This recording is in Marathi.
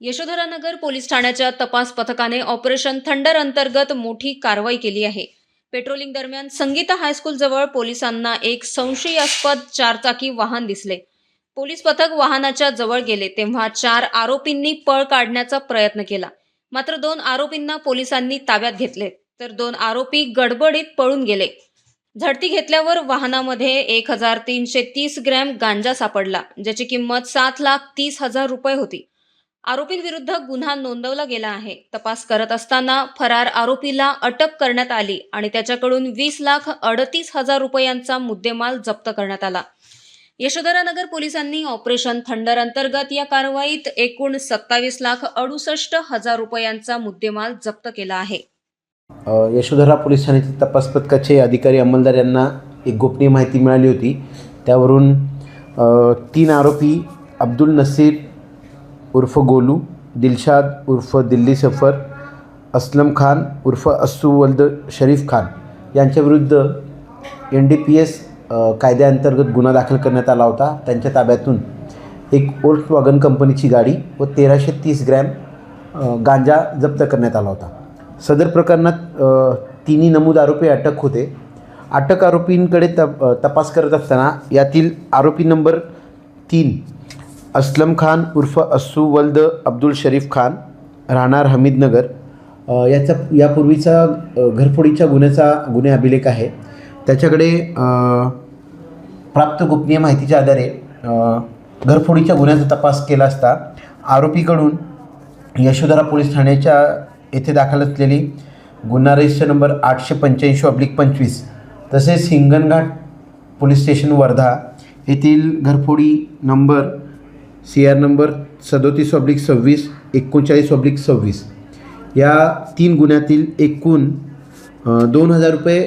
यशोधरानगर पोलीस ठाण्याच्या तपास पथकाने ऑपरेशन थंडर अंतर्गत मोठी कारवाई केली आहे। पेट्रोलिंग दरम्यान संगीता हायस्कूल जवळ पोलिसांना एक संशयास्पद चारचाकी वाहन दिसले। पोलीस पथक वाहनाच्या जवळ गेले तेव्हा 4 आरोपींनी पळ काढण्याचा प्रयत्न केला, मात्र 2 आरोपींना पोलिसांनी ताब्यात घेतले तर 2 आरोपी गडबडीत पळून गेले। झडती घेतल्यावर वाहनामध्ये 1330 ग्रॅम गांजा सापडला, ज्याची किंमत 7,30,000 रुपये होती। आरोपींविरुद्ध गुन्हा नोंदवला गेला आहे। तपास करत असताना फरार आरोपीला अटक करण्यात आली आणि त्याच्याकडून 20,38,000 रुपयांचा मुद्देमाल जप्त करण्यात आला। यशोधरानगर पोलिसांनी ऑपरेशन थंडर अंतर्गत या कारवाईत एकूण 27,68,000 रुपयांचा मुद्देमाल जप्त केला आहे। यशोधरा पोलीस ठाण्याचे तपास पथकाचे अधिकारी अंमलदार यांना एक गोपनीय माहिती मिळाली होती। त्यावरून 3 आरोपी अब्दुल नसीर उर्फ गोलू, दिलशाद उर्फ दिल्ली सफर, असलम खान उर्फ अस्सू वल्द शरीफ खान यांच्याविरुद्ध NDPS कायद्याअंतर्गत गुन्हा दाखल करण्यात आला होता। त्यांच्या ताब्यातून एक वोल्क्सवॅगन कंपनीची गाडी व 1330 ग्रॅम गांजा जप्त करण्यात आला होता। सदर प्रकरणात तिन्ही नमूद आरोपी अटक होते। अटक आरोपींकडे तपास करत असताना यातील आरोपी नंबर 3 असलम खान उर्फ अस्सू वल्द अब्दुल शरीफ खान, राहणार हमीदनगर, याचा यापूर्वीचा घरफोडीच्या गुन्हे अभिलेख आहे। त्याच्याकडे प्राप्त गोपनीय माहितीच्या आधारे घरफोडीच्या गुन्ह्याचा तपास केला असता आरोपीकडून यशोधरा पोलीस ठाण्याच्या येथे दाखल असलेली गुन्हा रजिस्टर नंबर 885/25 तसेच हिंगणघाट पोलीस स्टेशन वर्धा येथील घरफोडी नंबर CR नंबर 37/26, 39/26 या 3 गुन्ह्यातील एकूण 2,000 रुपये